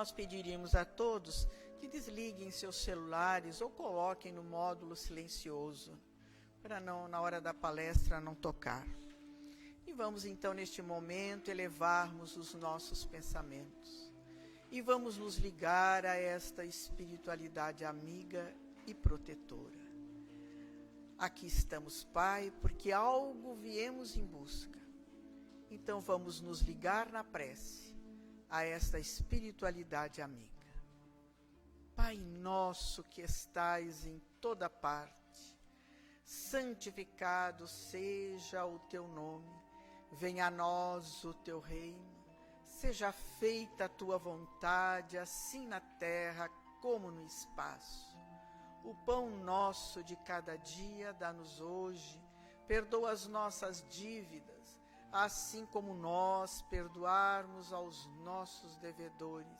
nós pediríamos a todos que desliguem seus celulares ou coloquem no módulo silencioso, para não, na hora da palestra, não tocar. E vamos então, neste momento, elevarmos os nossos pensamentos. E vamos nos ligar a esta espiritualidade amiga e protetora. Aqui estamos, Pai, porque algo viemos em busca. Então vamos nos ligar na prece a esta espiritualidade amiga. Pai nosso que estais em toda parte, santificado seja o teu nome, venha a nós o teu reino, seja feita a tua vontade, assim na terra como no espaço. O pão nosso de cada dia dá-nos hoje, perdoa as nossas dívidas, assim como nós perdoarmos aos nossos devedores.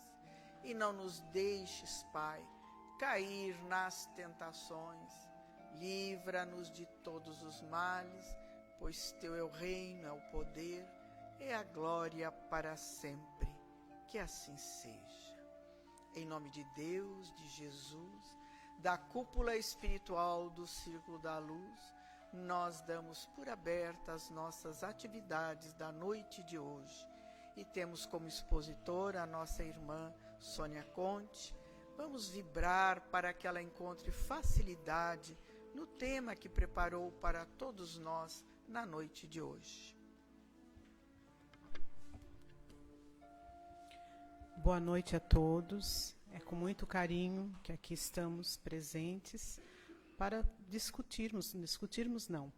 E não nos deixes, Pai, cair nas tentações. Livra-nos de todos os males, pois teu é o reino, é o poder, é a glória para sempre. Que assim seja. Em nome de Deus, de Jesus, da cúpula espiritual do Círculo da Luz, nós damos por abertas as nossas atividades da noite de hoje e temos como expositora a nossa irmã Sônia Conte. Vamos vibrar para que ela encontre facilidade no tema que preparou para todos nós na noite de hoje. Boa noite a todos. É com muito carinho que aqui estamos presentes para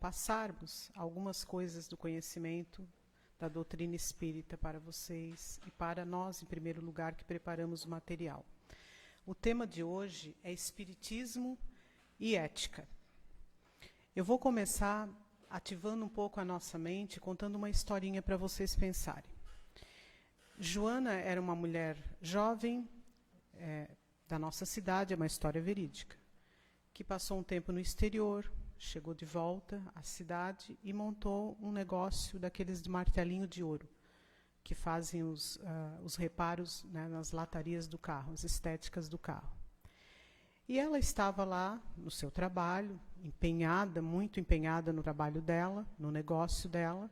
passarmos algumas coisas do conhecimento da doutrina espírita para vocês e para nós, em primeiro lugar, que preparamos o material. O tema de hoje é Espiritismo e Ética. Eu vou começar ativando um pouco a nossa mente, contando uma historinha para vocês pensarem. Joana era uma mulher jovem, da nossa cidade, é uma história verídica, que passou um tempo no exterior, chegou de volta à cidade e montou um negócio daqueles de martelinho de ouro, que fazem os reparos, né, nas latarias do carro, as estéticas do carro. E ela estava lá no seu trabalho, muito empenhada no trabalho dela, no negócio dela,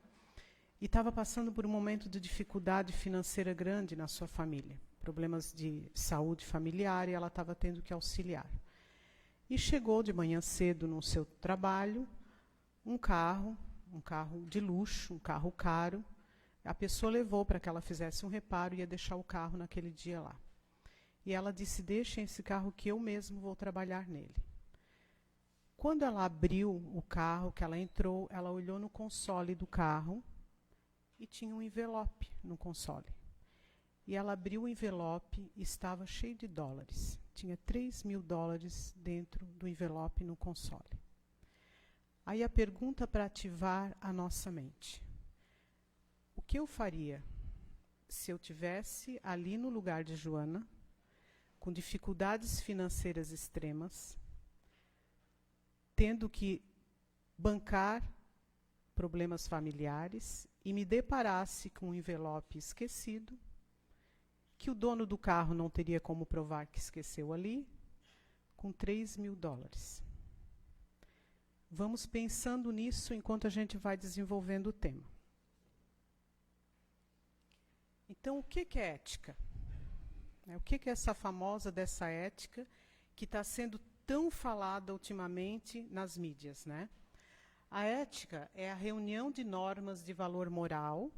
e estava passando por um momento de dificuldade financeira grande na sua família, problemas de saúde familiar, e ela estava tendo que auxiliar. E chegou de manhã cedo no seu trabalho, um carro de luxo, um carro caro. A pessoa levou para que ela fizesse um reparo e ia deixar o carro naquele dia lá. E ela disse, deixem esse carro que eu mesmo vou trabalhar nele. Quando ela abriu o carro, que ela entrou, ela olhou no console do carro e tinha um envelope no console. E ela abriu o envelope e estava cheio de dólares. Tinha $3.000 dentro do envelope no console. Aí a pergunta para ativar a nossa mente. O que eu faria se eu tivesse ali no lugar de Joana, com dificuldades financeiras extremas, tendo que bancar problemas familiares e me deparasse com um envelope esquecido, que o dono do carro não teria como provar que esqueceu ali, com $3.000. Vamos pensando nisso enquanto a gente vai desenvolvendo o tema. Então, o que é ética? O que é essa famosa dessa ética que está sendo tão falada ultimamente nas mídias, né? A ética é a reunião de normas de valor moral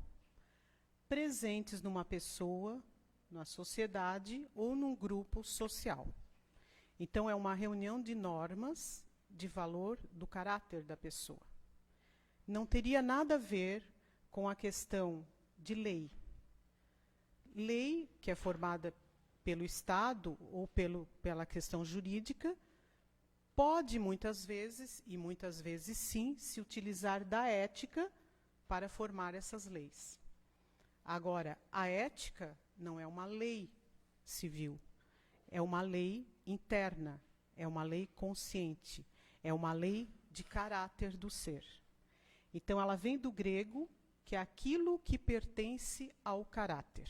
presentes numa pessoa, na sociedade ou num grupo social. Então, é uma reunião de normas de valor do caráter da pessoa. Não teria nada a ver com a questão de lei. Lei, que é formada pelo Estado ou pela questão jurídica, pode muitas vezes, e muitas vezes sim, se utilizar da ética para formar essas leis. Agora, a ética não é uma lei civil, é uma lei interna, é uma lei consciente, é uma lei de caráter do ser. Então, ela vem do grego, que é aquilo que pertence ao caráter.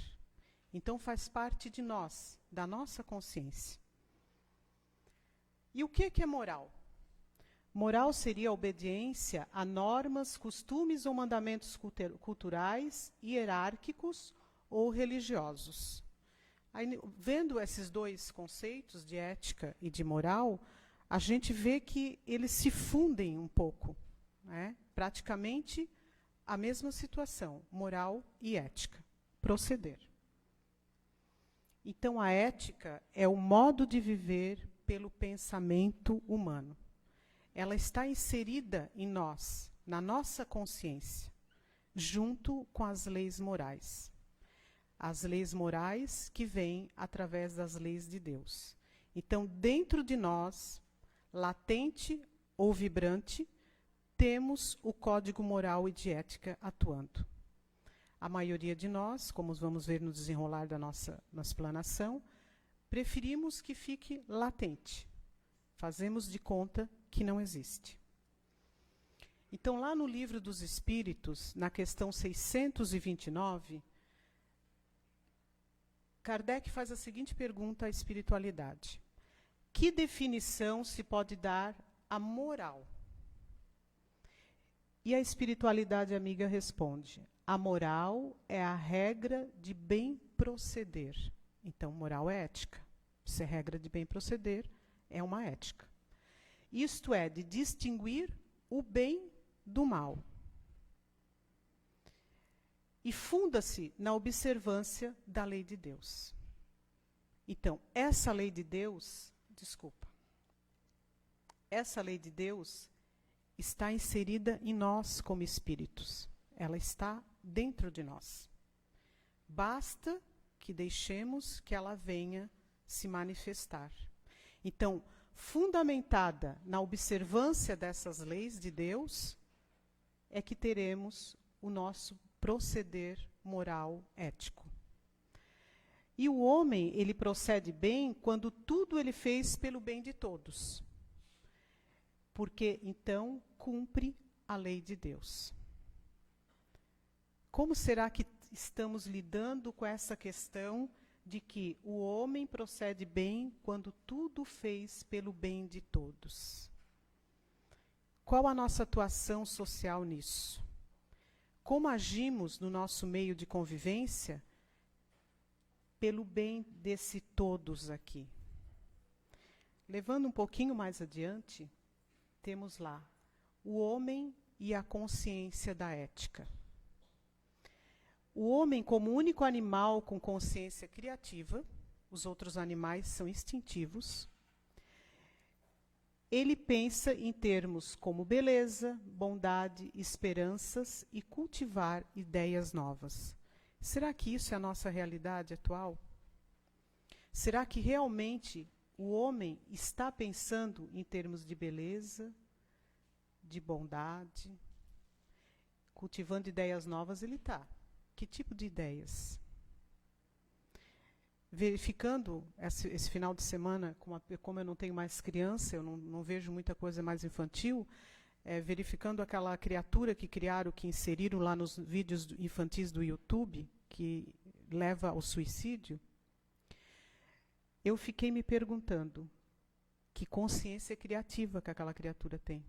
Então faz parte de nós, da nossa consciência. E o que é moral? Moral seria a obediência a normas, costumes ou mandamentos culturais, hierárquicos ou religiosos. Aí, vendo esses dois conceitos de ética e de moral, a gente vê que eles se fundem um pouco, né? Praticamente a mesma situação, moral e ética, proceder. Então, a ética é o modo de viver pelo pensamento humano. Ela está inserida em nós, na nossa consciência, junto com as leis morais. As leis morais que vêm através das leis de Deus. Então, dentro de nós, latente ou vibrante, temos o código moral e de ética atuando. A maioria de nós, como vamos ver no desenrolar da nossa explanação, preferimos que fique latente. Fazemos de conta que não existe. Então, lá no Livro dos Espíritos, na questão 629, Kardec faz a seguinte pergunta à espiritualidade: que definição se pode dar à moral? E a espiritualidade amiga responde: a moral é a regra de bem proceder. Então, moral é ética. Se é regra de bem proceder, é uma ética. Isto é, de distinguir o bem do mal. E funda-se na observância da lei de Deus. Então, essa lei de Deus, essa lei de Deus está inserida em nós como espíritos. Ela está dentro de nós. Basta que deixemos que ela venha se manifestar. Então, fundamentada na observância dessas leis de Deus, é que teremos o nosso proceder moral ético. E o homem, ele procede bem quando tudo ele fez pelo bem de todos. Porque, então, cumpre a lei de Deus. Como será que estamos lidando com essa questão de que o homem procede bem quando tudo fez pelo bem de todos? Qual a nossa atuação social nisso? Como agimos no nosso meio de convivência pelo bem desse todos aqui? Levando um pouquinho mais adiante, temos lá o homem e a consciência da ética. O homem, como único animal com consciência criativa, os outros animais são instintivos, ele pensa em termos como beleza, bondade, esperanças e cultivar ideias novas. Será que isso é a nossa realidade atual? Será que realmente o homem está pensando em termos de beleza, de bondade? Cultivando ideias novas, ele está. Que tipo de ideias? Verificando esse final de semana, como eu não tenho mais criança, eu não vejo muita coisa mais infantil, verificando aquela criatura que criaram, que inseriram lá nos vídeos infantis do YouTube, que leva ao suicídio, eu fiquei me perguntando que consciência criativa que aquela criatura tem.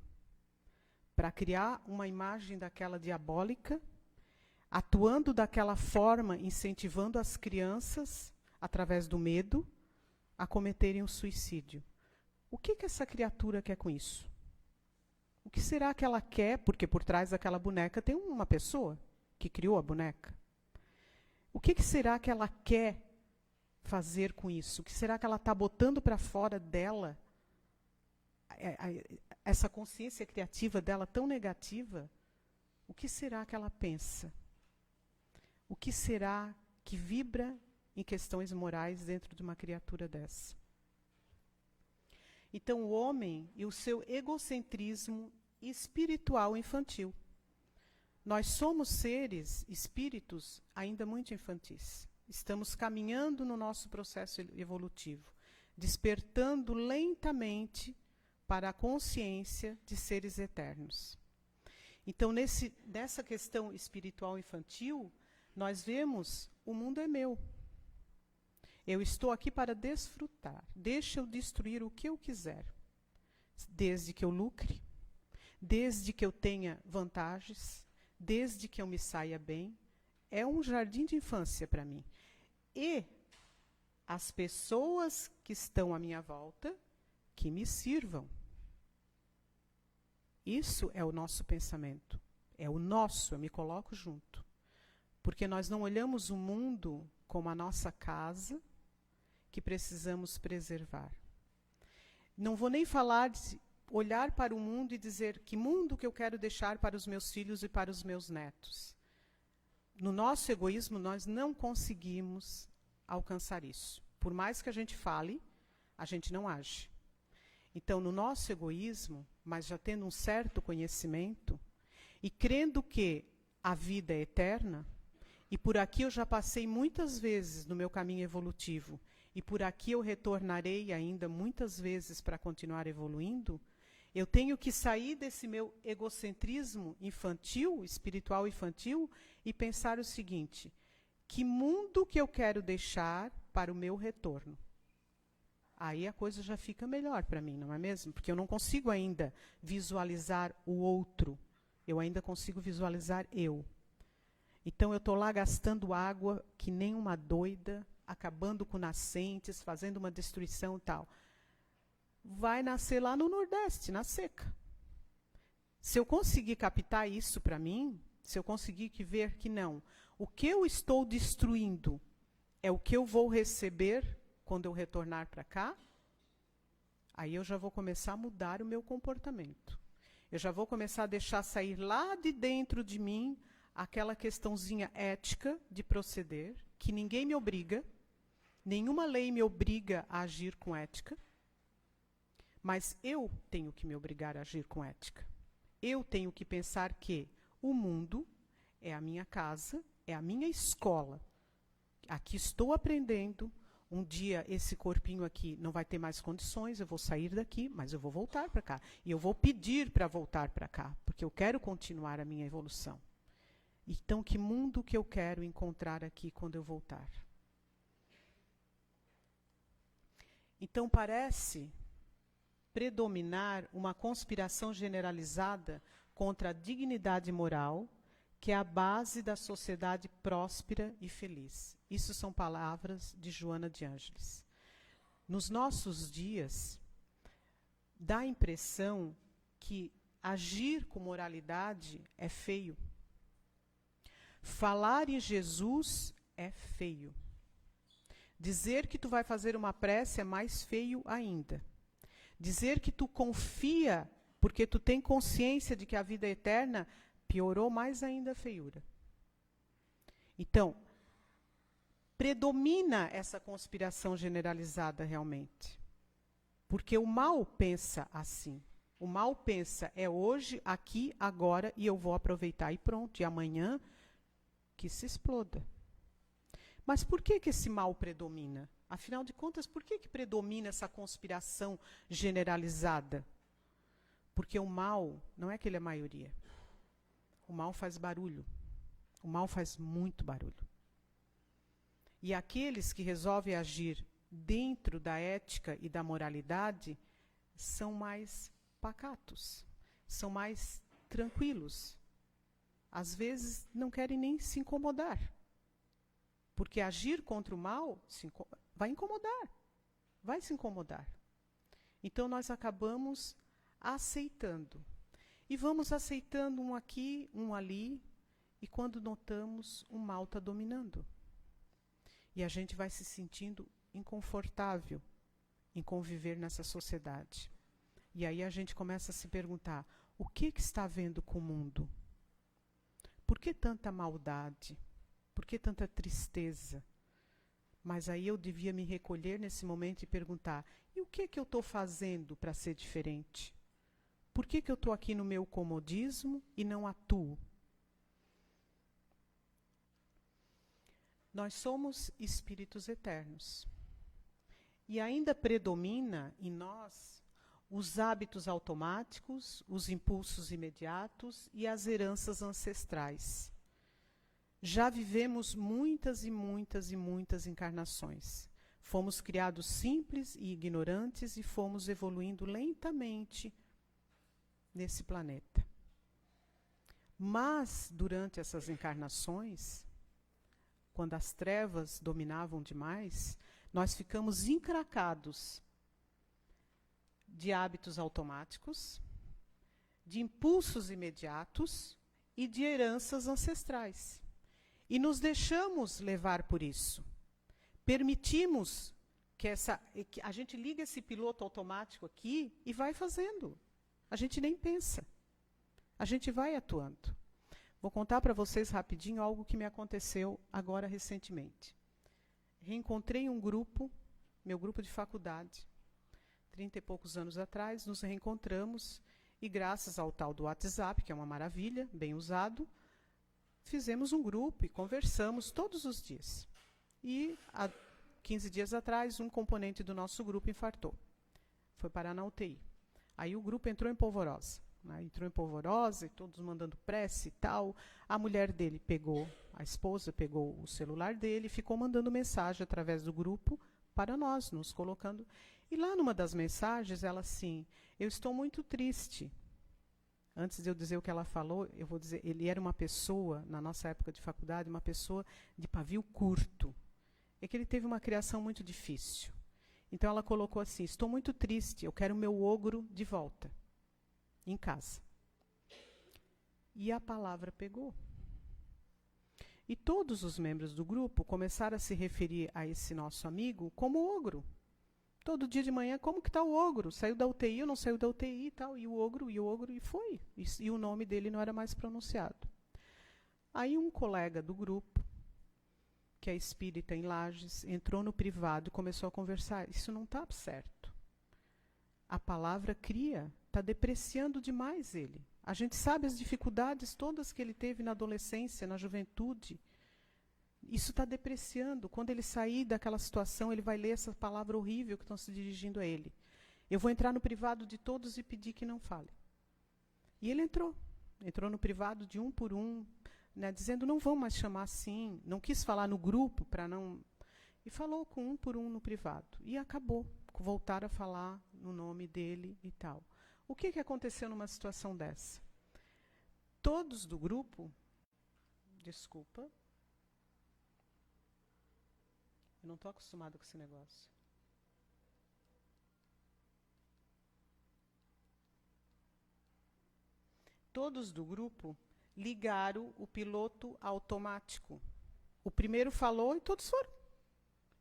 Para criar uma imagem daquela diabólica, atuando daquela forma, incentivando as crianças, através do medo, a cometerem o suicídio. O que essa criatura quer com isso? O que será que ela quer? Porque por trás daquela boneca tem uma pessoa que criou a boneca. O que será que ela quer fazer com isso? O que será que ela está botando para fora dela? Essa consciência criativa dela tão negativa, o que será que ela pensa? O que será que vibra em questões morais dentro de uma criatura dessa? Então, o homem e o seu egocentrismo espiritual infantil. Nós somos seres, espíritos, ainda muito infantis. Estamos caminhando no nosso processo evolutivo, despertando lentamente para a consciência de seres eternos. Então, nessa questão espiritual infantil, nós vemos, o mundo é meu. Eu estou aqui para desfrutar. Deixa eu destruir o que eu quiser. Desde que eu lucre, desde que eu tenha vantagens, desde que eu me saia bem. É um jardim de infância para mim. E as pessoas que estão à minha volta, que me sirvam. Isso é o nosso pensamento. É o nosso, eu me coloco junto. Porque nós não olhamos o mundo como a nossa casa, que precisamos preservar. Não vou nem falar de olhar para o mundo e dizer que mundo que eu quero deixar para os meus filhos e para os meus netos. No nosso egoísmo, nós não conseguimos alcançar isso. Por mais que a gente fale, a gente não age. Então, no nosso egoísmo, mas já tendo um certo conhecimento, e crendo que a vida é eterna, e por aqui eu já passei muitas vezes no meu caminho evolutivo, e por aqui eu retornarei ainda muitas vezes para continuar evoluindo, eu tenho que sair desse meu egocentrismo infantil, espiritual infantil, e pensar o seguinte: que mundo que eu quero deixar para o meu retorno? Aí a coisa já fica melhor para mim, não é mesmo? Porque eu não consigo ainda visualizar o outro, eu ainda consigo visualizar eu. Então eu estou lá gastando água que nem uma doida, acabando com nascentes, fazendo uma destruição e tal. Vai nascer lá no Nordeste, na seca. Se eu conseguir captar isso para mim, se eu conseguir ver que não, o que eu estou destruindo é o que eu vou receber quando eu retornar para cá, aí eu já vou começar a mudar o meu comportamento. Eu já vou começar a deixar sair lá de dentro de mim aquela questãozinha ética de proceder, que ninguém me obriga, nenhuma lei me obriga a agir com ética, mas eu tenho que me obrigar a agir com ética. Eu tenho que pensar que o mundo é a minha casa, é a minha escola. Aqui estou aprendendo. Um dia esse corpinho aqui não vai ter mais condições, eu vou sair daqui, mas eu vou voltar para cá. E eu vou pedir para voltar para cá, porque eu quero continuar a minha evolução. Então, que mundo que eu quero encontrar aqui quando eu voltar? Então, parece predominar uma conspiração generalizada contra a dignidade moral, que é a base da sociedade próspera e feliz. Isso são palavras de Joana de Ângeles. Nos nossos dias, dá a impressão que agir com moralidade é feio. Falar em Jesus é feio. Dizer que tu vai fazer uma prece é mais feio ainda. Dizer que tu confia porque tu tem consciência de que a vida é eterna, piorou mais ainda a feiura. Então, predomina essa conspiração generalizada realmente. Porque o mal pensa assim. O mal pensa, é hoje, aqui, agora, e eu vou aproveitar e pronto. E amanhã, que se exploda. Mas por que esse mal predomina? Afinal de contas, por que predomina essa conspiração generalizada? Porque o mal não é que ele é maioria. O mal faz barulho. O mal faz muito barulho. E aqueles que resolvem agir dentro da ética e da moralidade são mais pacatos, são mais tranquilos. Às vezes não querem nem se incomodar. Porque agir contra o mal vai incomodar, vai se incomodar. Então nós acabamos aceitando. E vamos aceitando um aqui, um ali, e quando notamos, o mal está dominando. E a gente vai se sentindo inconfortável em conviver nessa sociedade. E aí a gente começa a se perguntar, o que está havendo com o mundo? Por que tanta maldade? Por que tanta tristeza? Mas aí eu devia me recolher nesse momento e perguntar, e o que eu estou fazendo para ser diferente? Por que eu estou aqui no meu comodismo e não atuo? Nós somos espíritos eternos. E ainda predomina em nós os hábitos automáticos, os impulsos imediatos e as heranças ancestrais. Já vivemos muitas e muitas e muitas encarnações. Fomos criados simples e ignorantes e fomos evoluindo lentamente nesse planeta. Mas, durante essas encarnações, quando as trevas dominavam demais, nós ficamos encracados de hábitos automáticos, de impulsos imediatos e de heranças ancestrais. E nos deixamos levar por isso. Permitimos que a gente liga esse piloto automático aqui e vai fazendo. A gente nem pensa. A gente vai atuando. Vou contar para vocês rapidinho algo que me aconteceu agora recentemente. Reencontrei um grupo, meu grupo de faculdade, 30 e poucos anos atrás, nos reencontramos e graças ao tal do WhatsApp, que é uma maravilha, bem usado, fizemos um grupo e conversamos todos os dias. E há 15 dias atrás, um componente do nosso grupo infartou. Foi parar na UTI. Aí o grupo entrou em polvorosa. Entrou em polvorosa e todos mandando prece e tal. A mulher dele pegou, a esposa pegou o celular dele e ficou mandando mensagem através do grupo para nós, nos colocando. E lá numa das mensagens, ela assim, eu estou muito triste. Antes de eu dizer o que ela falou, eu vou dizer, ele era uma pessoa, na nossa época de faculdade, uma pessoa de pavio curto. É que ele teve uma criação muito difícil. Então ela colocou assim, estou muito triste, eu quero o meu ogro de volta. Em casa. E a palavra pegou. E todos os membros do grupo começaram a se referir a esse nosso amigo como ogro. Todo dia de manhã, como que está o ogro? Saiu da UTI ou não saiu da UTI e tal? E o ogro, e foi. E o nome dele não era mais pronunciado. Aí um colega do grupo, que é espírita em Lages, entrou no privado e começou a conversar. Isso não está certo. A palavra cria, está depreciando demais ele. A gente sabe as dificuldades todas que ele teve na adolescência, na juventude. Isso está depreciando. Quando ele sair daquela situação, ele vai ler essa palavra horrível que estão se dirigindo a ele. Eu vou entrar no privado de todos e pedir que não fale. E ele entrou. Entrou no privado de um por um, né, dizendo, não vão mais chamar assim. Não quis falar no grupo para não... E falou com um por um no privado. E acabou. Voltaram a falar no nome dele e tal. O que aconteceu numa situação dessa? Todos do grupo... Desculpa. Eu não estou acostumada com esse negócio. Todos do grupo ligaram o piloto automático. O primeiro falou e todos foram.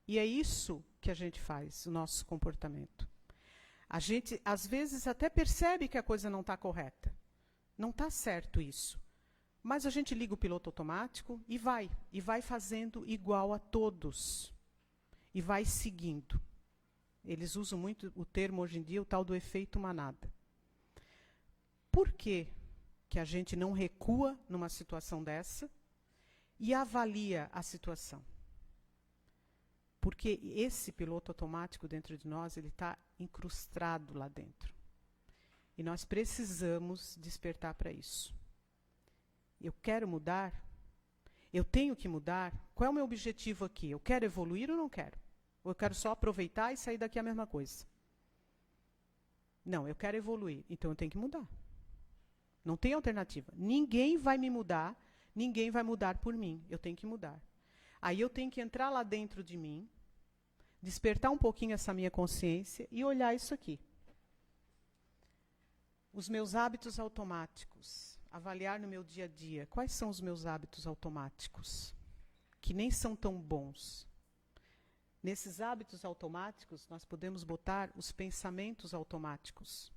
E é isso que a gente faz, o nosso comportamento. A gente, às vezes, até percebe que a coisa não está correta. Não está certo isso. Mas a gente liga o piloto automático e vai fazendo igual a todos. E vai seguindo. Eles usam muito o termo hoje em dia, o tal do efeito manada. Por que que a gente não recua numa situação dessa e avalia a situação? Porque esse piloto automático dentro de nós, ele está incrustado lá dentro. E nós precisamos despertar para isso. Eu quero mudar? Eu tenho que mudar? Qual é o meu objetivo aqui? Eu quero evoluir ou não quero? Ou eu quero só aproveitar e sair daqui a mesma coisa? Não, eu quero evoluir. Então eu tenho que mudar. Não tem alternativa. Ninguém vai me mudar, ninguém vai mudar por mim. Eu tenho que mudar. Aí eu tenho que entrar lá dentro de mim, despertar um pouquinho essa minha consciência e olhar isso aqui. Os meus hábitos automáticos. Avaliar no meu dia a dia. Quais são os meus hábitos automáticos? Que nem são tão bons. Nesses hábitos automáticos, nós podemos botar os pensamentos automáticos.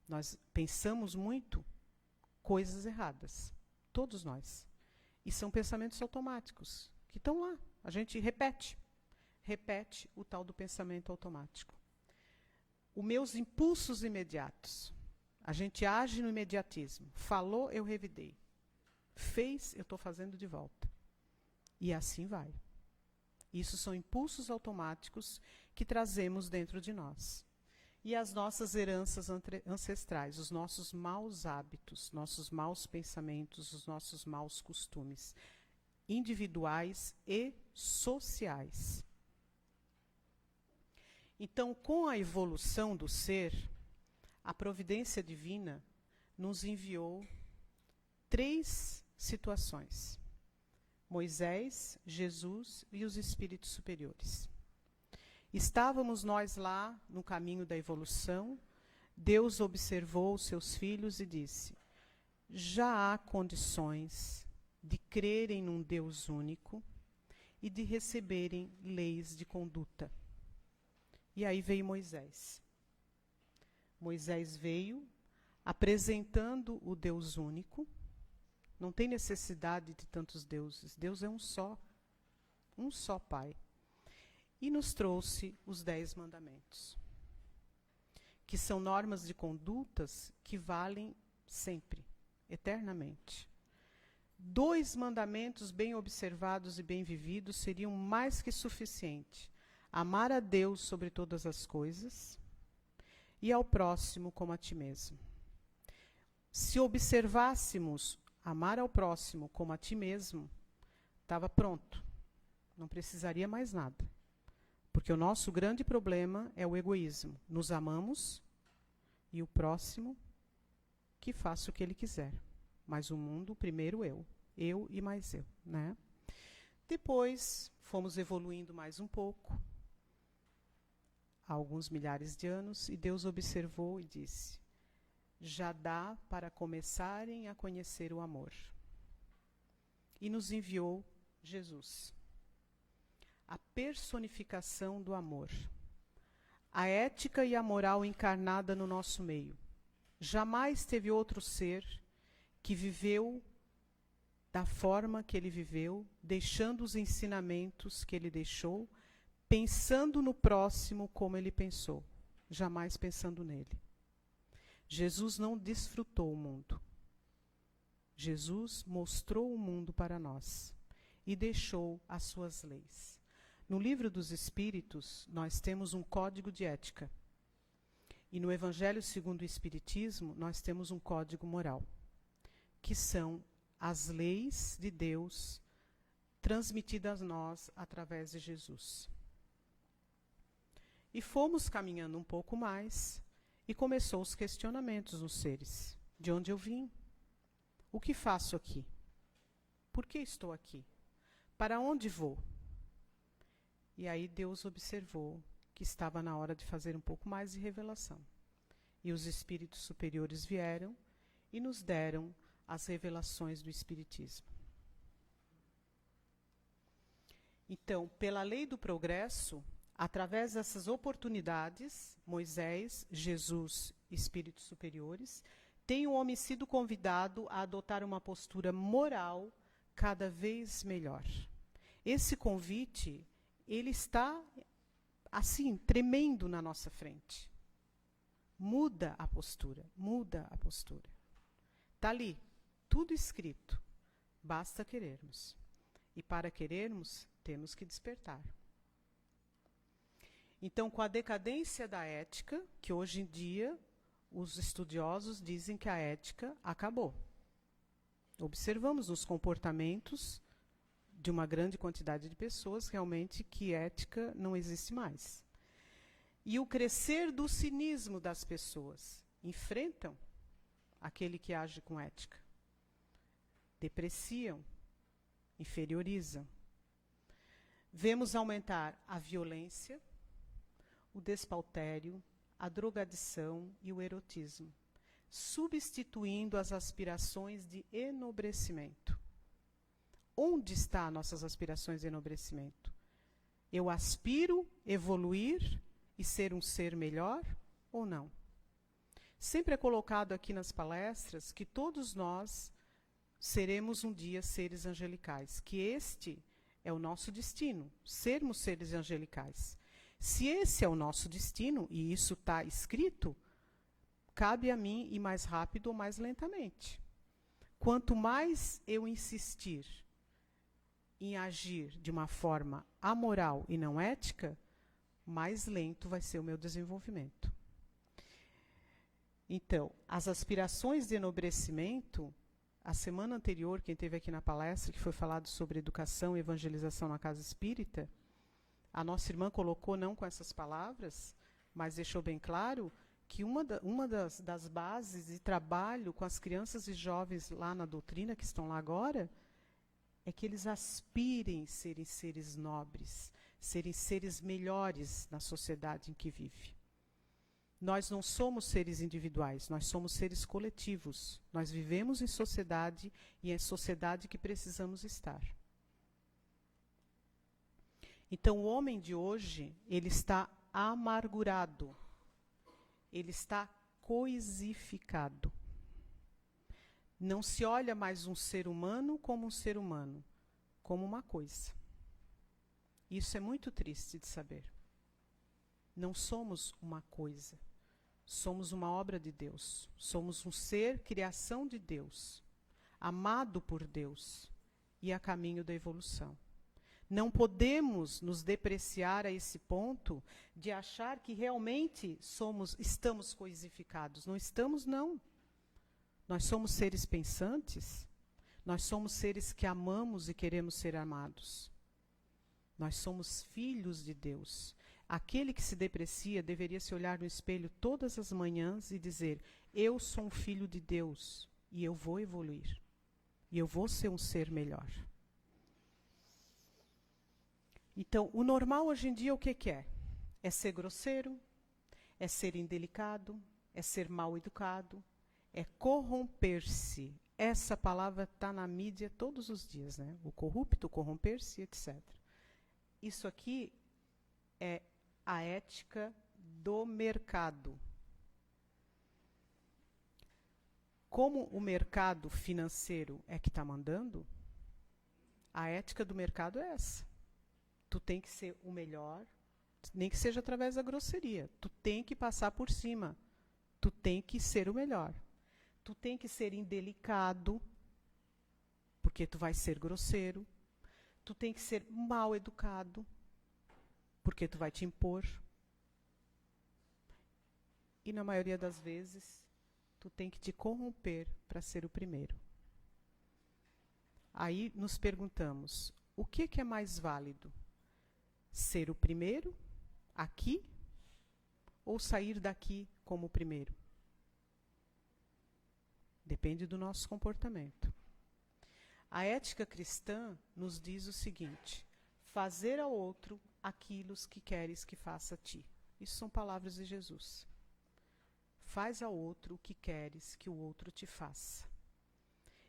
Nós pensamos muito coisas erradas. Todos nós. E são pensamentos automáticos, que estão lá. A gente repete. Repete o tal do pensamento automático. Os meus impulsos imediatos. A gente age no imediatismo. Falou, eu revidei. Fez, eu estou fazendo de volta. E assim vai. Isso são impulsos automáticos que trazemos dentro de nós. E as nossas heranças ancestrais, os nossos maus hábitos, nossos maus pensamentos, os nossos maus costumes, individuais e sociais. Então, com a evolução do ser, a providência divina nos enviou 3 situações: Moisés, Jesus e os espíritos superiores. Estávamos nós lá no caminho da evolução. Deus observou os seus filhos e disse: já há condições de crerem num Deus único e de receberem leis de conduta. E aí veio Moisés. Moisés veio apresentando o Deus único. Não tem necessidade de tantos deuses. Deus é um só Pai. E nos trouxe os 10 mandamentos, que são normas de condutas que valem sempre, eternamente. 2 mandamentos bem observados e bem vividos seriam mais que suficiente: amar a Deus sobre todas as coisas e ao próximo como a ti mesmo. Se observássemos amar ao próximo como a ti mesmo, estava pronto, não precisaria mais nada. Porque o nosso grande problema é o egoísmo. Nos amamos e o próximo que faça o que ele quiser. Mas o mundo, primeiro eu e mais eu, né? Depois fomos evoluindo mais um pouco, há alguns milhares de anos, e Deus observou e disse: já dá para começarem a conhecer o amor. E nos enviou Jesus, a personificação do amor, a ética e a moral encarnada no nosso meio. Jamais teve outro ser que viveu da forma que ele viveu, deixando os ensinamentos que ele deixou, pensando no próximo como ele pensou, jamais pensando nele. Jesus não desfrutou o mundo. Jesus mostrou o mundo para nós e deixou as suas leis. No Livro dos Espíritos, nós temos um código de ética. E no Evangelho segundo o Espiritismo, nós temos um código moral, que são as leis de Deus transmitidas a nós através de Jesus. E fomos caminhando um pouco mais e começou os questionamentos nos seres. De onde eu vim? O que faço aqui? Por que estou aqui? Para onde vou? E aí Deus observou que estava na hora de fazer um pouco mais de revelação. E os espíritos superiores vieram e nos deram as revelações do Espiritismo. Então, pela lei do progresso, através dessas oportunidades, Moisés, Jesus, espíritos superiores, tem o homem sido convidado a adotar uma postura moral cada vez melhor. Esse convite, ele está assim, tremendo na nossa frente. Muda a postura, muda a postura. Está ali, tudo escrito. Basta querermos. E para querermos, temos que despertar. Então, com a decadência da ética, que hoje em dia os estudiosos dizem que a ética acabou. Observamos nos comportamentos de uma grande quantidade de pessoas realmente que ética não existe mais. E o crescer do cinismo das pessoas. Enfrentam aquele que age com ética. Depreciam, inferiorizam. Vemos aumentar a violência, o despautério, a drogadição e o erotismo, substituindo as aspirações de enobrecimento. Onde estão nossas aspirações de enobrecimento? Eu aspiro evoluir e ser um ser melhor ou não? Sempre é colocado aqui nas palestras que todos nós seremos um dia seres angelicais, que este é o nosso destino, sermos seres angelicais. Se esse é o nosso destino, e isso está escrito, cabe a mim ir mais rápido ou mais lentamente. Quanto mais eu insistir em agir de uma forma amoral e não ética, mais lento vai ser o meu desenvolvimento. Então, as aspirações de enobrecimento, a semana anterior, quem esteve aqui na palestra, que foi falado sobre educação e evangelização na casa espírita, A nossa irmã colocou, não com essas palavras, mas deixou bem claro que uma das bases de trabalho com as crianças e jovens lá na doutrina, que estão lá agora, é que eles aspirem serem seres nobres, serem seres melhores na sociedade em que vive. Nós não somos seres individuais, nós somos seres coletivos. Nós vivemos em sociedade e é sociedade que precisamos estar. Então, o homem de hoje, ele está amargurado, ele está coisificado. Não se olha mais um ser humano, como uma coisa. Isso é muito triste de saber. Não somos uma coisa, somos uma obra de Deus, somos um ser, criação de Deus, amado por Deus e a caminho da evolução. Não podemos nos depreciar a esse ponto de achar que realmente estamos coisificados. Não estamos, não. Nós somos seres pensantes, nós somos seres que amamos e queremos ser amados. Nós somos filhos de Deus. Aquele que se deprecia deveria se olhar no espelho todas as manhãs e dizer: eu sou um filho de Deus e eu vou evoluir. E eu vou ser um ser melhor. Então, o normal hoje em dia o que é? É ser grosseiro, é ser indelicado, é ser mal educado, é corromper-se. Essa palavra está na mídia todos os dias, né? O corrupto, corromper-se, etc. Isso aqui é a ética do mercado. Como o mercado financeiro é que está mandando, a ética do mercado é essa. Tu tem que ser o melhor, nem que seja através da grosseria. Tu tem que passar por cima. Tu tem que ser o melhor. Tu tem que ser indelicado, porque tu vai ser grosseiro. Tu tem que ser mal educado, porque tu vai te impor. E na maioria das vezes, tu tem que te corromper para ser o primeiro. Aí nos perguntamos, o que é mais válido? Ser o primeiro, aqui, ou sair daqui como o primeiro? Depende do nosso comportamento. A ética cristã nos diz o seguinte: fazer ao outro aquilo que queres que faça a ti. Isso são palavras de Jesus. Faz ao outro o que queres que o outro te faça.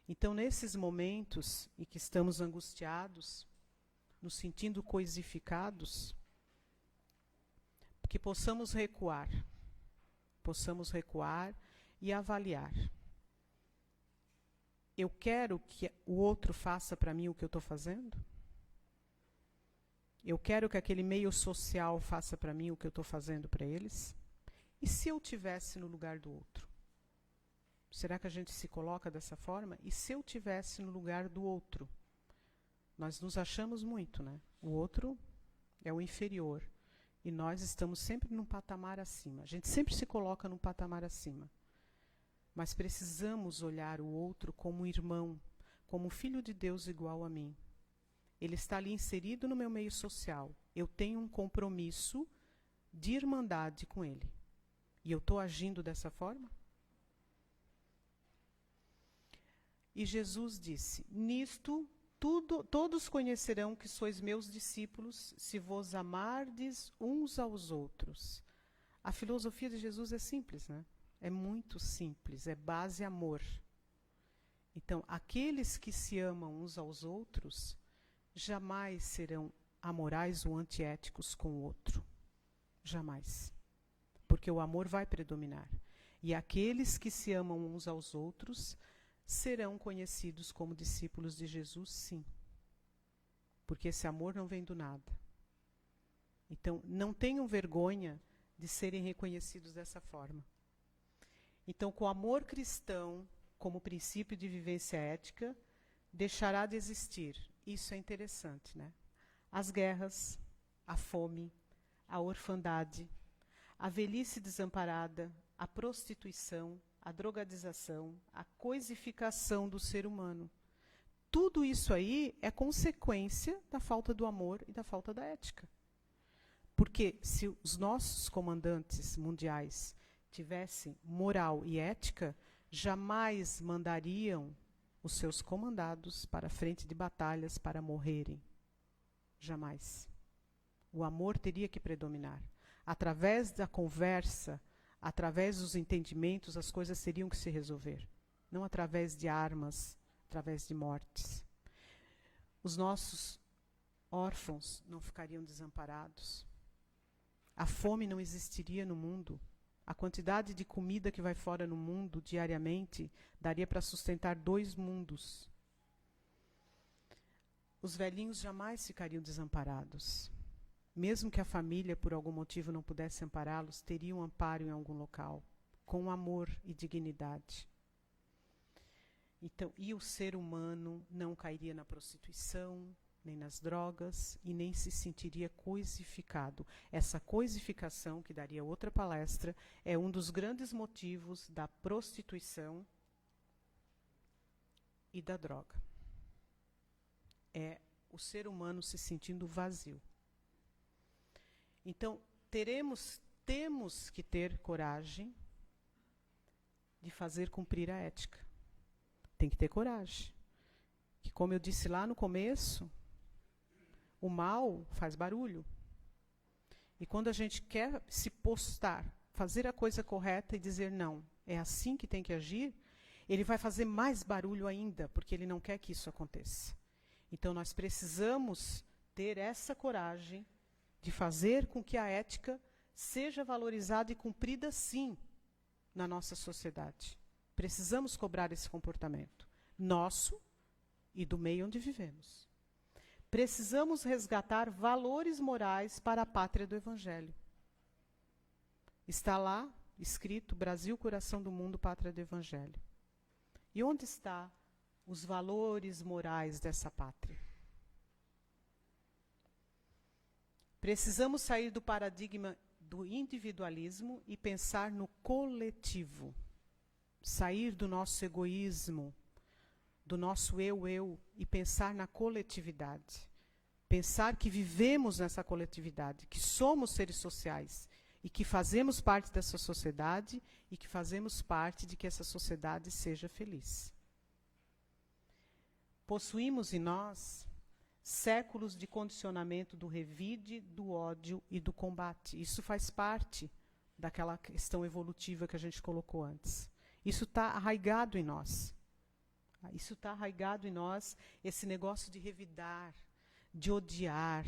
Então, nesses momentos em que estamos angustiados, nos sentindo coisificados, que possamos recuar e avaliar. Eu quero que o outro faça para mim o que eu estou fazendo? Eu quero que aquele meio social faça para mim o que eu estou fazendo para eles? E se eu tivesse no lugar do outro? Será que a gente se coloca dessa forma? E se eu tivesse no lugar do outro? Nós nos achamos muito, né? O outro é o inferior. E nós estamos sempre num patamar acima. A gente sempre se coloca num patamar acima. Mas precisamos olhar o outro como um irmão, como um filho de Deus igual a mim. Ele está ali inserido no meu meio social. Eu tenho um compromisso de irmandade com ele. E eu estou agindo dessa forma? E Jesus disse: nisto todos conhecerão que sois meus discípulos, se vos amardes uns aos outros. A filosofia de Jesus é simples, né? É muito simples, é base amor. Então, aqueles que se amam uns aos outros jamais serão amorais ou antiéticos com o outro. Jamais. Porque o amor vai predominar. E aqueles que se amam uns aos outros serão conhecidos como discípulos de Jesus, sim. Porque esse amor não vem do nada. Então, não tenham vergonha de serem reconhecidos dessa forma. Então, com o amor cristão, como princípio de vivência ética, deixará de existir. Isso é interessante, né? As guerras, a fome, a orfandade, a velhice desamparada, a prostituição, a drogadização, a coisificação do ser humano. Tudo isso aí é consequência da falta do amor e da falta da ética. Porque se os nossos comandantes mundiais tivessem moral e ética, jamais mandariam os seus comandados para a frente de batalhas para morrerem. Jamais. O amor teria que predominar. Através da conversa, através dos entendimentos, as coisas teriam que se resolver. Não através de armas, através de mortes. Os nossos órfãos não ficariam desamparados. A fome não existiria no mundo. A quantidade de comida que vai fora no mundo diariamente daria para sustentar 2 mundos. Os velhinhos jamais ficariam desamparados. Mesmo que a família, por algum motivo, não pudesse ampará-los, teriam amparo em algum local, com amor e dignidade. Então, e o ser humano não cairia na prostituição, nem nas drogas, e nem se sentiria coisificado. Essa coisificação, que daria outra palestra, é um dos grandes motivos da prostituição e da droga. É o ser humano se sentindo vazio. Então, temos que ter coragem de fazer cumprir a ética. Tem que ter coragem. Que, como eu disse lá no começo, o mal faz barulho. E quando a gente quer se postar, fazer a coisa correta e dizer não, é assim que tem que agir, ele vai fazer mais barulho ainda, porque ele não quer que isso aconteça. Então nós precisamos ter essa coragem de fazer com que a ética seja valorizada e cumprida sim na nossa sociedade. Precisamos cobrar esse comportamento nosso e do meio onde vivemos. Precisamos resgatar valores morais para a pátria do Evangelho. Está lá escrito Brasil, coração do mundo, pátria do Evangelho. E onde estão os valores morais dessa pátria? Precisamos sair do paradigma do individualismo e pensar no coletivo. Sair do nosso egoísmo, do nosso eu, e pensar na coletividade. Pensar que vivemos nessa coletividade, que somos seres sociais e que fazemos parte dessa sociedade e que fazemos parte de que essa sociedade seja feliz. Possuímos em nós séculos de condicionamento do revide, do ódio e do combate. Isso faz parte daquela questão evolutiva que a gente colocou antes. Isso está arraigado em nós. Isso está arraigado em nós, esse negócio de revidar, de odiar,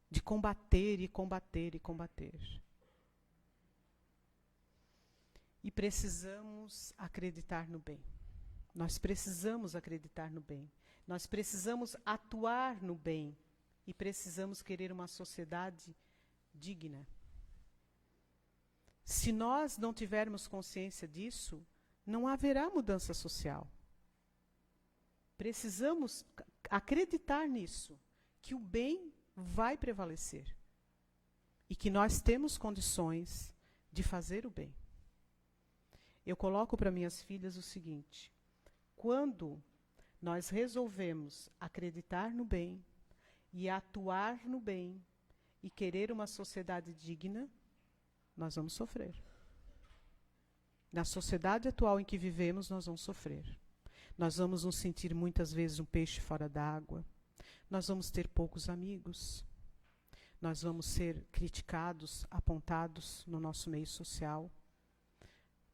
de combater e combater e combater. E precisamos acreditar no bem. Nós precisamos acreditar no bem. Nós precisamos atuar no bem. E precisamos querer uma sociedade digna. Se nós não tivermos consciência disso, não haverá mudança social. Precisamos acreditar nisso, que o bem vai prevalecer. E que nós temos condições de fazer o bem. Eu coloco para minhas filhas o seguinte: quando nós resolvemos acreditar no bem e atuar no bem e querer uma sociedade digna, nós vamos sofrer. Na sociedade atual em que vivemos, nós vamos sofrer. Nós vamos nos sentir muitas vezes um peixe fora d'água. Nós vamos ter poucos amigos. Nós vamos ser criticados, apontados no nosso meio social.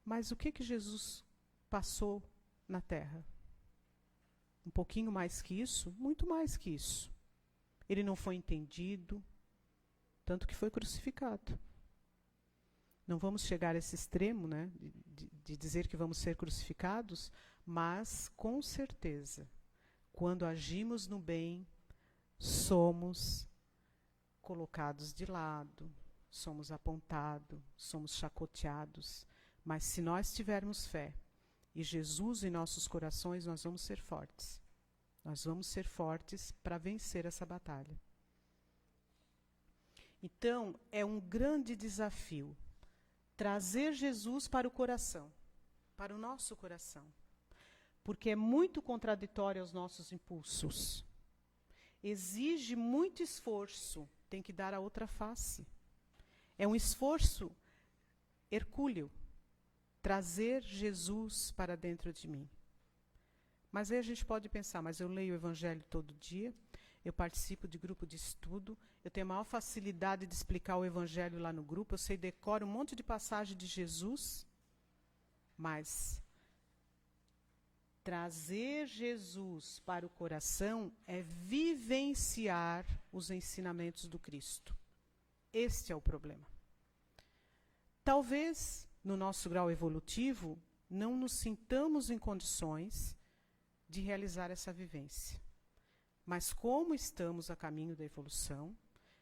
Mas o que Jesus passou na Terra? Um pouquinho mais que isso? Muito mais que isso. Ele não foi entendido, tanto que foi crucificado. Não vamos chegar a esse extremo, né, de dizer que vamos ser crucificados, mas, com certeza, quando agimos no bem, somos colocados de lado, somos apontados, somos chacoteados. Mas se nós tivermos fé e Jesus em nossos corações, nós vamos ser fortes. Nós vamos ser fortes para vencer essa batalha. Então, é um grande desafio trazer Jesus para o coração, para o nosso coração. Porque é muito contraditório aos nossos impulsos. Exige muito esforço, tem que dar a outra face. É um esforço hercúleo trazer Jesus para dentro de mim. Mas aí a gente pode pensar, mas eu leio o Evangelho todo dia, eu participo de grupo de estudo, eu tenho a maior facilidade de explicar o Evangelho lá no grupo, eu sei decoro um monte de passagem de Jesus, mas trazer Jesus para o coração é vivenciar os ensinamentos do Cristo. Este é o problema. Talvez, no nosso grau evolutivo, não nos sintamos em condições de realizar essa vivência. Mas como estamos a caminho da evolução,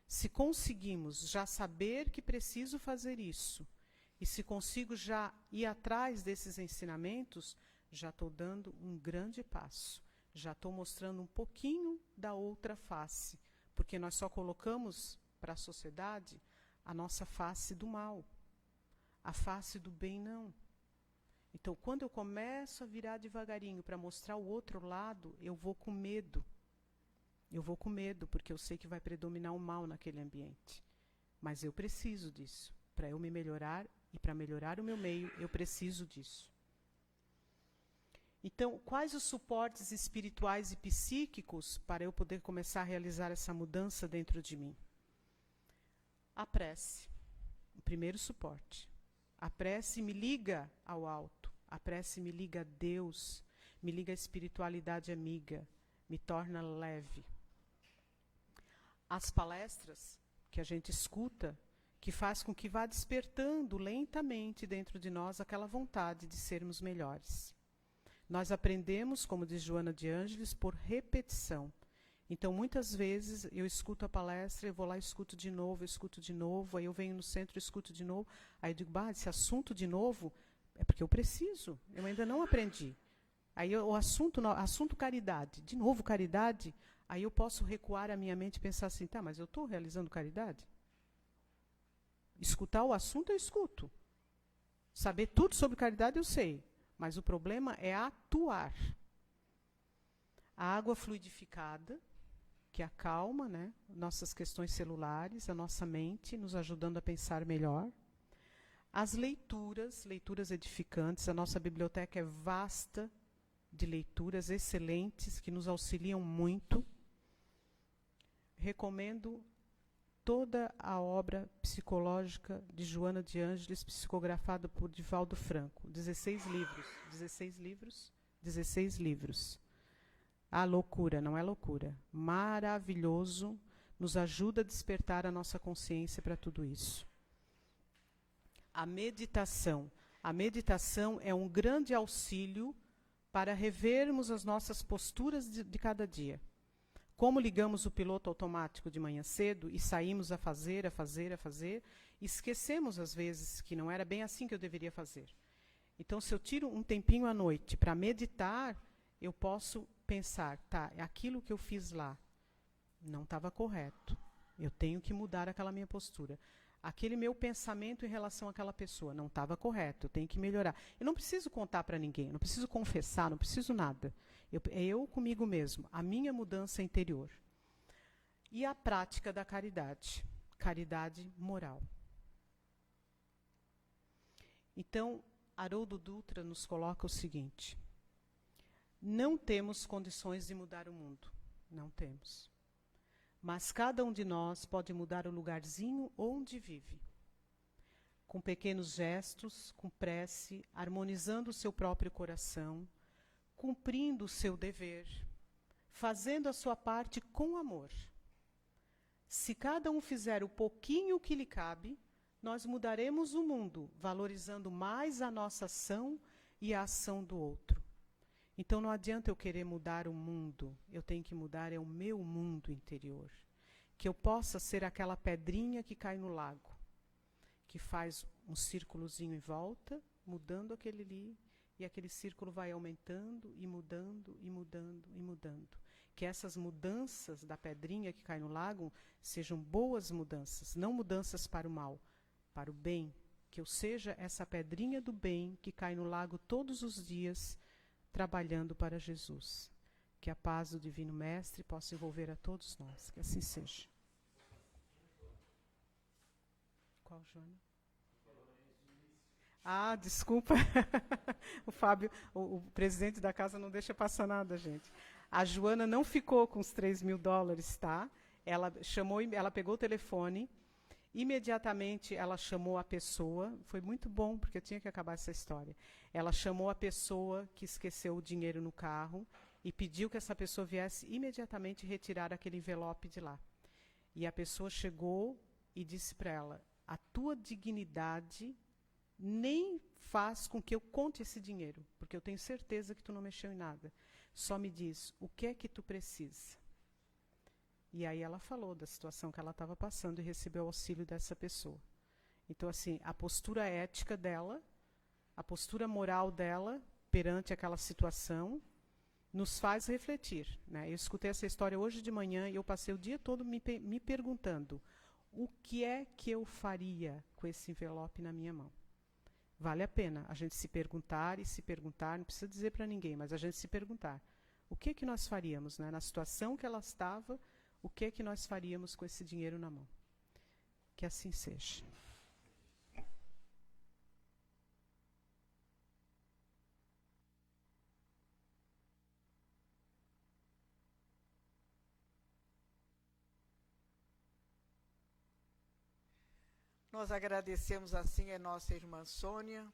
se conseguimos já saber que preciso fazer isso, e se consigo já ir atrás desses ensinamentos, já estou dando um grande passo. Já estou mostrando um pouquinho da outra face, porque nós só colocamos para a sociedade a nossa face do mal. A face do bem não. Então, quando eu começo a virar devagarinho para mostrar o outro lado, eu vou com medo. Eu vou com medo, porque eu sei que vai predominar o mal naquele ambiente. Mas eu preciso disso. Para eu me melhorar e para melhorar o meu meio, eu preciso disso. Então, quais os suportes espirituais e psíquicos para eu poder começar a realizar essa mudança dentro de mim? A prece. O primeiro suporte. A prece me liga ao alto. A prece me liga a Deus. Me liga à espiritualidade amiga. Me torna leve. As palestras que a gente escuta, que faz com que vá despertando lentamente dentro de nós aquela vontade de sermos melhores. Nós aprendemos, como diz Joana de Ângeles, por repetição. Então, muitas vezes, eu escuto a palestra, eu vou lá, escuto de novo, aí eu venho no centro, escuto de novo, aí eu digo, esse assunto de novo é porque eu preciso, eu ainda não aprendi. Aí o assunto caridade, de novo caridade, aí eu posso recuar a minha mente e pensar assim, mas eu estou realizando caridade? Escutar o assunto, eu escuto. Saber tudo sobre caridade, eu sei. Mas o problema é atuar. A água fluidificada, que acalma, né, nossas questões celulares, a nossa mente, nos ajudando a pensar melhor. As leituras edificantes, a nossa biblioteca é vasta de leituras excelentes, que nos auxiliam muito. Recomendo toda a obra psicológica de Joana de Ângeles, psicografada por Divaldo Franco. 16 livros. A loucura, não é loucura. Maravilhoso, nos ajuda a despertar a nossa consciência para tudo isso. A meditação. A meditação é um grande auxílio para revermos as nossas posturas de cada dia. Como ligamos o piloto automático de manhã cedo e saímos a fazer, esquecemos às vezes que não era bem assim que eu deveria fazer. Então, se eu tiro um tempinho à noite para meditar, eu posso pensar, aquilo que eu fiz lá não estava correto. Eu tenho que mudar aquela minha postura. Aquele meu pensamento em relação àquela pessoa não estava correto, eu tenho que melhorar. Eu não preciso contar para ninguém, não preciso confessar, não preciso nada. É eu comigo mesmo, a minha mudança interior. E a prática da caridade, caridade moral. Então, Haroldo Dutra nos coloca o seguinte: não temos condições de mudar o mundo, não temos. Mas cada um de nós pode mudar o lugarzinho onde vive. Com pequenos gestos, com prece, harmonizando o seu próprio coração, cumprindo o seu dever, fazendo a sua parte com amor. Se cada um fizer o pouquinho que lhe cabe, nós mudaremos o mundo, valorizando mais a nossa ação e a ação do outro. Então não adianta eu querer mudar o mundo, eu tenho que mudar o meu mundo interior. Que eu possa ser aquela pedrinha que cai no lago, que faz um círculozinho em volta, mudando aquele ali, e aquele círculo vai aumentando e mudando e mudando e mudando. Que essas mudanças da pedrinha que cai no lago sejam boas mudanças, não mudanças para o mal, para o bem. Que eu seja essa pedrinha do bem que cai no lago todos os dias, trabalhando para Jesus. Que a paz do Divino Mestre possa envolver a todos nós. Que assim seja. Qual Qual, Joana? Ah, desculpa. O Fábio, o presidente da casa, não deixa passar nada, gente. A Joana não ficou com os $3.000, tá? Ela pegou o telefone, imediatamente ela chamou a pessoa, foi muito bom, porque eu tinha que acabar essa história. Ela chamou a pessoa que esqueceu o dinheiro no carro e pediu que essa pessoa viesse imediatamente retirar aquele envelope de lá. E a pessoa chegou e disse para ela: a tua dignidade nem faz com que eu conte esse dinheiro, porque eu tenho certeza que tu não mexeu em nada. Só me diz, o que é que tu precisa? E aí ela falou da situação que ela estava passando e recebeu o auxílio dessa pessoa. Então, assim, a postura ética dela, a postura moral dela perante aquela situação, nos faz refletir, né? Eu escutei essa história hoje de manhã e eu passei o dia todo me perguntando: o que é que eu faria com esse envelope na minha mão? Vale a pena a gente se perguntar, não precisa dizer para ninguém, mas a gente se perguntar. O que é que nós faríamos, né? Na situação que ela estava, o que é que nós faríamos com esse dinheiro na mão? Que assim seja. Nós agradecemos assim a nossa irmã Sônia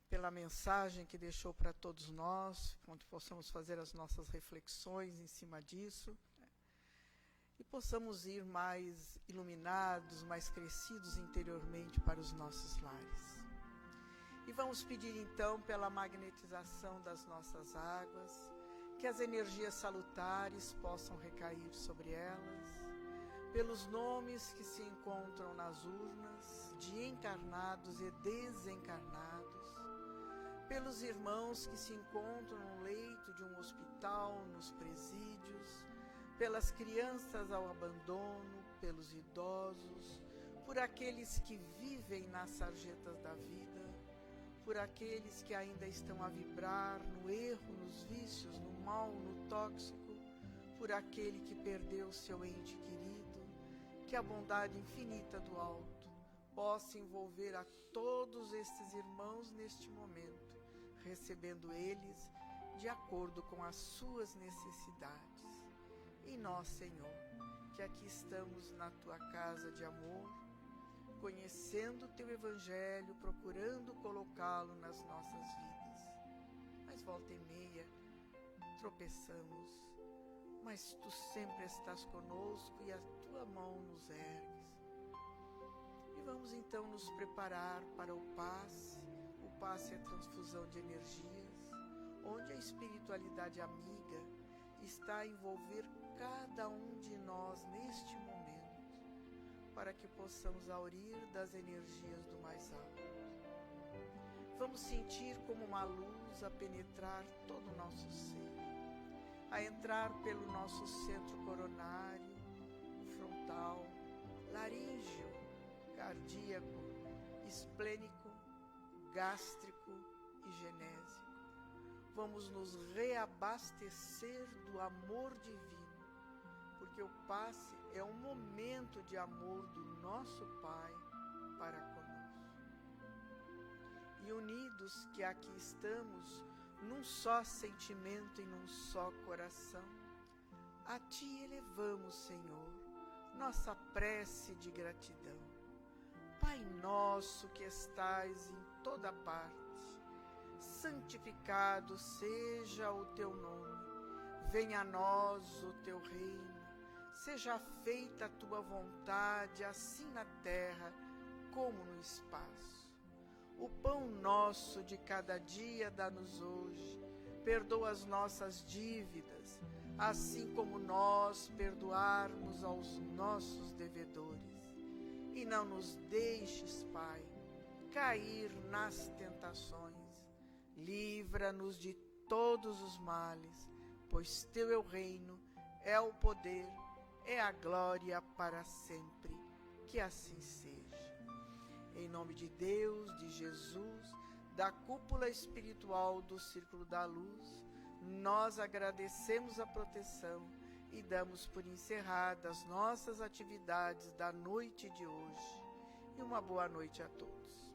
pela mensagem que deixou para todos nós, onde possamos fazer as nossas reflexões em cima disso, né? E possamos ir mais iluminados, mais crescidos interiormente para os nossos lares. E vamos pedir então pela magnetização das nossas águas, que as energias salutares possam recair sobre elas, pelos nomes que se encontram nas urnas, de encarnados e desencarnados, pelos irmãos que se encontram no leito de um hospital, nos presídios, pelas crianças ao abandono, pelos idosos, por aqueles que vivem nas sarjetas da vida, por aqueles que ainda estão a vibrar no erro, nos vícios, no mal, no tóxico, por aquele que perdeu seu ente querido. Que a bondade infinita do alto possa envolver a todos estes irmãos neste momento, recebendo eles de acordo com as suas necessidades. E nós, Senhor, que aqui estamos na Tua casa de amor, conhecendo o Teu Evangelho, procurando colocá-lo nas nossas vidas. Mas volta e meia, tropeçamos, mas Tu sempre estás conosco e a Tua mão nos ergues. E vamos então nos preparar para o passe. O passe é a transfusão de energias, onde a espiritualidade amiga está a envolver cada um de nós neste momento, para que possamos aurir das energias do mais alto. Vamos sentir como uma luz a penetrar todo o nosso ser, a entrar pelo nosso centro coronário, o frontal, laríngeo, cardíaco, esplênico, gástrico e genésico. Vamos nos reabastecer do amor divino, porque o passe é um momento de amor do nosso Pai para conosco. E unidos que aqui estamos, num só sentimento e num só coração, a Ti elevamos, Senhor, nossa prece de gratidão. Pai nosso que estais em toda parte, santificado seja o Teu nome, venha a nós o Teu reino, seja feita a Tua vontade, assim na terra como no espaço. O pão nosso de cada dia dá-nos hoje, perdoa as nossas dívidas, assim como nós perdoarmos aos nossos devedores. E não nos deixes, Pai, cair nas tentações. Livra-nos de todos os males, pois Teu é o reino, é o poder, é a glória para sempre. Que assim seja. Em nome de Deus, de Jesus, da cúpula espiritual do Círculo da Luz, nós agradecemos a proteção e damos por encerradas nossas atividades da noite de hoje. e uma boa noite a todos.